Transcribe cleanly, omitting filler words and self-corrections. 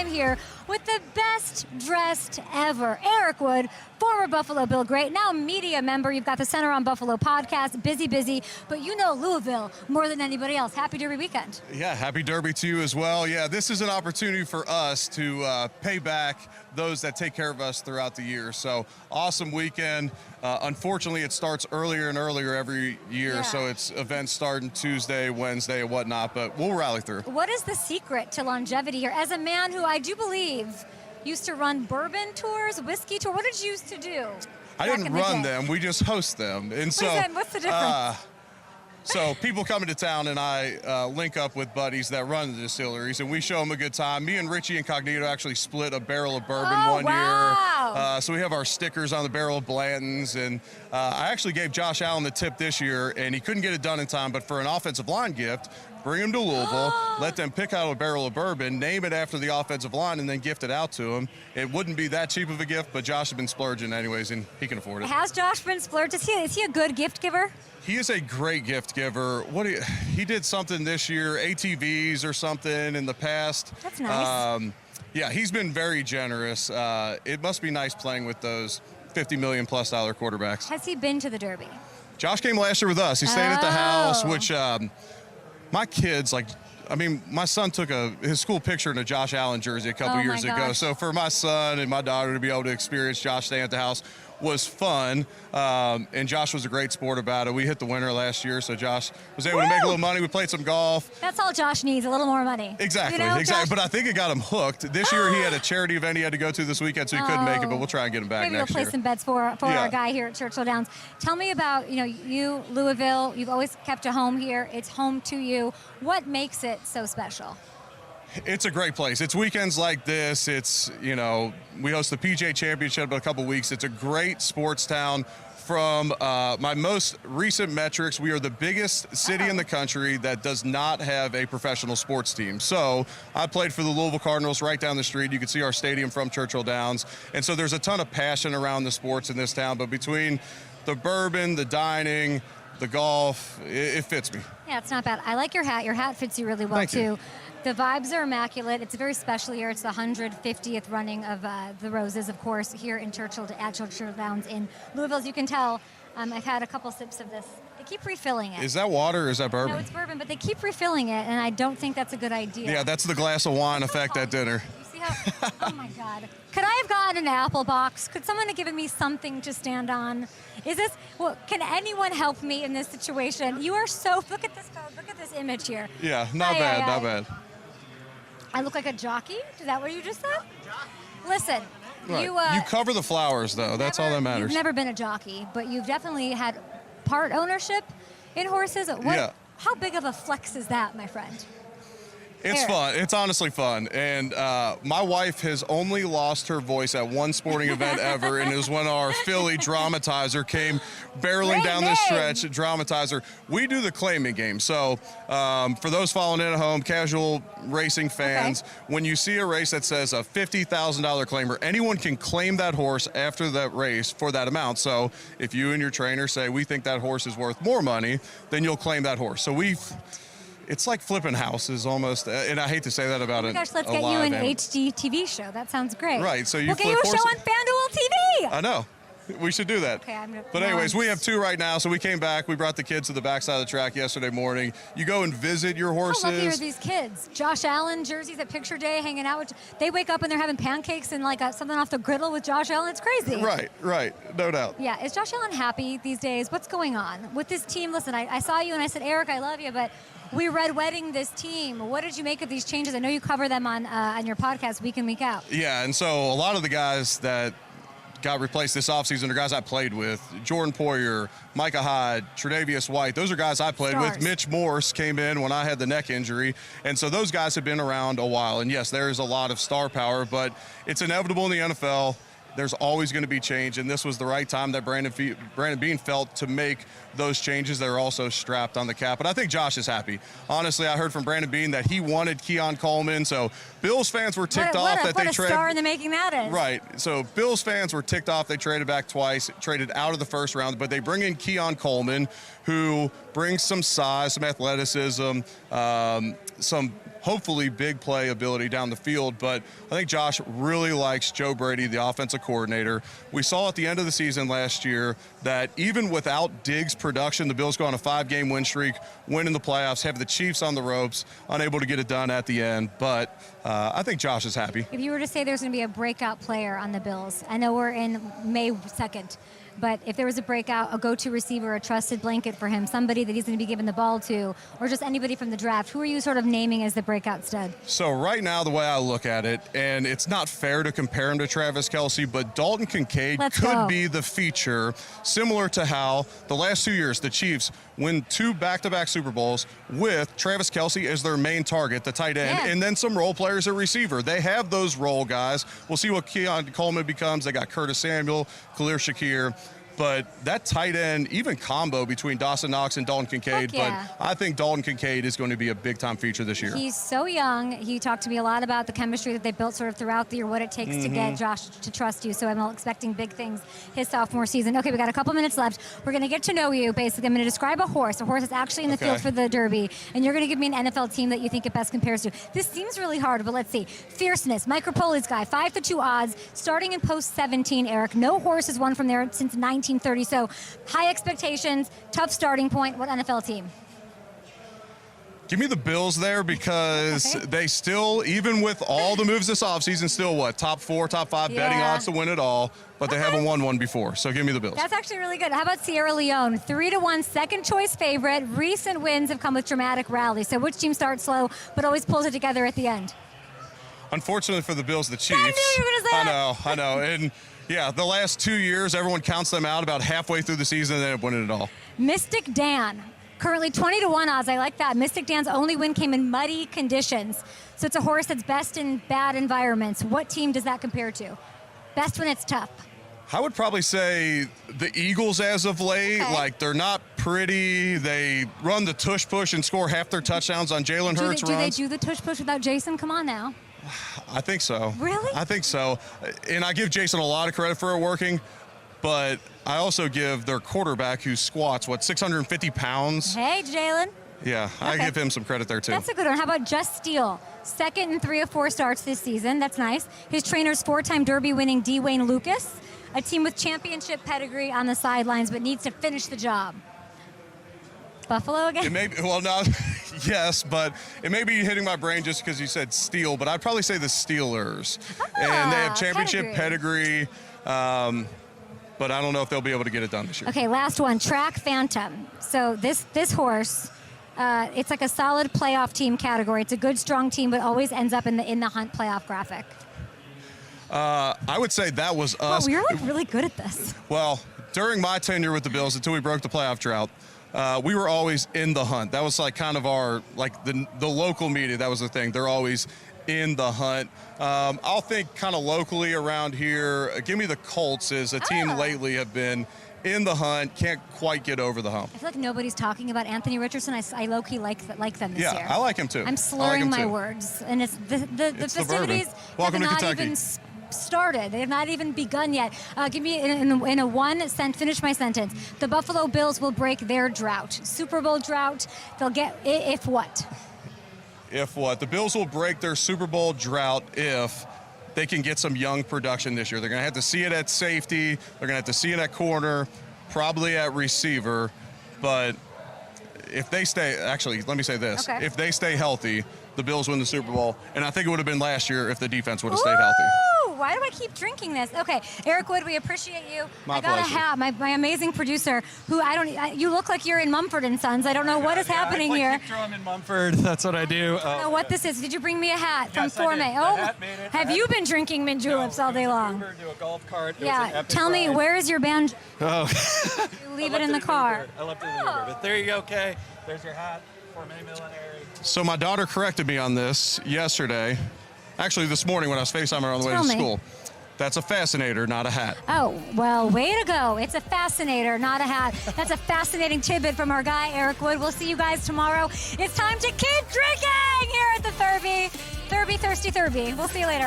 I'm here with the best dressed ever, Eric Wood, former Buffalo Bill great, now media member. You've got the Center on Buffalo podcast, busy, but you know Louisville more than anybody else. Happy Derby weekend. Yeah, happy Derby to you as well. Yeah, this is an opportunity for us to pay back those that take care of us throughout the year. So awesome weekend. Unfortunately, it starts earlier and earlier every year, so it's events starting Tuesday, Wednesday, and whatnot, but we'll rally through. What is the secret to longevity here? As a man who I do believe used to run bourbon tours, whiskey tour, what did you used to do? I didn't run them, we just host them. And what's the difference? So people come into town and I link up with buddies that run the distilleries and we show them a good time. Me and Richie Incognito actually split a barrel of bourbon one year. So we have our stickers on the barrel of Blanton's, and I actually gave Josh Allen the tip this year and he couldn't get it done in time, but for an offensive line gift, bring them to Louisville, let them pick out a barrel of bourbon, name it after the offensive line, and then gift it out to them. It wouldn't be that cheap of a gift, but Josh has been splurging anyways, and he can afford it. Has Josh been splurged? Is he a good gift giver? He is a great gift giver. He did something this year, ATVs or something in the past. That's nice. Yeah, he's been very generous. It must be nice playing with those $50 million+ quarterbacks. Has he been to the Derby? Josh came last year with us. He stayed at the house, which my kids, my son took his school picture in a Josh Allen jersey a couple years ago. So for my son and my daughter to be able to experience Josh staying at the house was fun. And Josh was a great sport about it. We hit the winner last year, so Josh was able to make a little money. We played some golf. That's all Josh needs, a little more money. Exactly, you know, exactly. But I think it got him hooked. This year he had a charity event he had to go to this weekend, so he couldn't make it, but we'll try and get him back Maybe next year. Maybe we'll play some bets for our guy here at Churchill Downs. Tell me about, you, Louisville, you've always kept a home here. It's home to you. What makes it so special? It's a great place. It's weekends like this. It's, we host the PGA Championship in a couple weeks. It's a great sports town. From my most recent metrics, we are the biggest city in the country that does not have a professional sports team. So I played for the Louisville Cardinals right down the street. You can see our stadium from Churchill Downs. And so there's a ton of passion around the sports in this town. But between the bourbon, the dining, the golf, it fits me. Yeah, it's not bad. I like your hat. Your hat fits you really well, Thank too. You. The vibes are immaculate. It's a very special year. It's the 150th running of the Roses, of course, here in Churchill Downs in Louisville. As you can tell, I've had a couple sips of this. They keep refilling it. Is that water or is that bourbon? No, it's bourbon, but they keep refilling it, and I don't think that's a good idea. Yeah, that's the glass of wine effect at dinner. You see how? Oh my God! Could I have gotten an apple box? Could someone have given me something to stand on? Can anyone help me in this situation? You are so. Look at this image here. Yeah, not bad. I look like a jockey? Is that what you just said? Listen, right. You cover the flowers, though. That's all that matters. You've never been a jockey, but you've definitely had part ownership in horses. How big of a flex is that, my friend? It's fun. It's honestly fun. And my wife has only lost her voice at one sporting event ever, and it was when our filly Dramatizer came barreling down the stretch. Dramatizer. We do the claiming game. So for those following in at home, casual racing fans, when you see a race that says a $50,000 claimer, anyone can claim that horse after that race for that amount. So if you and your trainer say, we think that horse is worth more money, then you'll claim that horse. So it's like flipping houses almost, and I hate to say that about it. Let's get you an HD TV show. That sounds great. Right, so we'll get you a show on FanDuel TV. I know. We should do that. Okay, but anyways, we have two right now, so we came back. We brought the kids to the backside of the track yesterday morning. You go and visit your horses. How lucky are these kids? Josh Allen jerseys at picture day, hanging out with. They wake up and they're having pancakes and something off the griddle with Josh Allen. It's crazy. Right, no doubt. Yeah, is Josh Allen happy these days? What's going on with this team? Listen, I saw you and I said, Eric, I love you, but we red wedding this team. What did you make of these changes? I know you cover them on your podcast week in, week out. Yeah, and so a lot of the guys that got replaced this offseason are guys I played with. Jordan Poyer, Micah Hyde, Tre'Davious White. Those are guys I played with. Mitch Morse came in when I had the neck injury. And so those guys have been around a while. And yes, there is a lot of star power, but it's inevitable in the NFL. There's always going to be change, and this was the right time that Brandon Beane felt to make those changes that are also strapped on the cap. But I think Josh is happy. Honestly, I heard from Brandon Beane that he wanted Keon Coleman, so Bills fans were ticked off that they traded. What a star in the making that is. Right. So Bills fans were ticked off. They traded back twice, traded out of the first round, but they bring in Keon Coleman, who brings some size, some athleticism, some hopefully big play ability down the field. But I think Josh really likes Joe Brady, the offensive coordinator. We saw at the end of the season last year that even without Diggs' production, the Bills go on a 5-game win streak, win in the playoffs, have the Chiefs on the ropes, unable to get it done at the end. But I think Josh is happy. If you were to say there's going to be a breakout player on the Bills, I know we're in May 2nd, but if there was a breakout, a go-to receiver, a trusted blanket for him, somebody that he's going to be giving the ball to, or just anybody from the draft, who are you sort of naming as the breakout stud? So right now, the way I look at it, and it's not fair to compare him to Travis Kelce, but Dalton Kincaid could be the feature, similar to how the last 2 years the Chiefs win 2 back-to-back Super Bowls with Travis Kelce as their main target, the tight end, and then some role players at receiver. They have those role guys. We'll see what Keon Coleman becomes. They got Curtis Samuel, Khalil Shakir. But that tight end, even combo between Dawson Knox and Dalton Kincaid, but I think Dalton Kincaid is going to be a big-time feature this year. He's so young. He talked to me a lot about the chemistry that they built sort of throughout the year, what it takes to get Josh to trust you. So I'm expecting big things his sophomore season. Okay, we got a couple minutes left. We're going to get to know you, basically. I'm going to describe a horse that's actually in the field for the Derby, and you're going to give me an NFL team that you think it best compares to. This seems really hard, but let's see. Fierceness, Mike Rapoli's guy, 5-2 odds, starting in post 17, Eric. No horse has won from there since 1930, so high expectations, tough starting point. What NFL team? Give me the Bills there because they still, even with all the moves this offseason, still top 4, top 5 betting odds to win it all, but they haven't won one before. So give me the Bills. That's actually really good. How about Sierra Leone? 3-1 second choice favorite. Recent wins have come with dramatic rallies. So which team starts slow but always pulls it together at the end? Unfortunately for the Bills, the Chiefs. I knew you were going to say that. I know. And yeah, the last 2 years, everyone counts them out about halfway through the season and they end up winning it all. Mystic Dan, currently 20-1 odds. I like that. Mystic Dan's only win came in muddy conditions. So it's a horse that's best in bad environments. What team does that compare to? Best when it's tough. I would probably say the Eagles as of late. Like, they're not pretty. They run the tush push and score half their touchdowns on Jalen Hurts runs. Do they do the tush push without Jason? Come on now. I think so. Really? I think so. And I give Jason a lot of credit for it working, but I also give their quarterback who squats, 650 pounds? Hey, Jalen. Yeah, I give him some credit there, too. That's a good one. How about Just Steele? Second in 3 of 4 starts this season. That's nice. His trainer's 4-time Derby winning Dwayne Lucas, a team with championship pedigree on the sidelines, but needs to finish the job. Buffalo again? It may be, yes, but it may be hitting my brain just because you said Steel, but I'd probably say the Steelers. And they have championship pedigree, but I don't know if they'll be able to get it done this year. Okay, last one, Track Phantom. So this horse, it's like a solid playoff team category. It's a good, strong team, but always ends up in the Hunt playoff graphic. I would say that was us. Oh, you're really good at this. Well, during my tenure with the Bills, until we broke the playoff drought, we were always in the hunt. That was kind of our, the local media, that was the thing. They're always in the hunt. I'll think kind of locally around here, give me the Colts as a team lately have been in the hunt, can't quite get over the hump. I feel like nobody's talking about Anthony Richardson. I low-key like them this year. Yeah, I like him too. I'm slurring my words. And it's the festivities have not even started. They have not even begun yet. Give me in a 1 cent, finish my sentence. The Buffalo Bills will break their drought. Super Bowl drought. They'll get, if what? If what? The Bills will break their Super Bowl drought if they can get some young production this year. They're going to have to see it at safety. They're going to have to see it at corner, probably at receiver. But if they stay, actually, let me say this. If they stay healthy, the Bills win the Super Bowl. And I think it would have been last year if the defense would have stayed healthy. Why do I keep drinking this? Okay, Eric Wood, we appreciate you. My I got pleasure. a hat. My amazing producer, who you look like you're in Mumford and Sons. I don't know what is happening here. I play kick drum in Mumford. That's what I do. I don't know what this is. Did you bring me a hat from Forme? Hat made it. Have you been drinking mint juleps all day long? Do a golf cart. Tell me, where is your band? Oh. You leave it in the car. I left it in the Uber. But there you go, Kay. There's your hat. Forme Millenary. So my daughter corrected me on this yesterday. Actually, this morning when I was FaceTiming her on the way to school. That's a fascinator, not a hat. Oh, well, way to go. It's a fascinator, not a hat. That's a fascinating tidbit from our guy, Eric Wood. We'll see you guys tomorrow. It's time to keep drinking here at the Thurby. Thirsty Thurby. We'll see you later.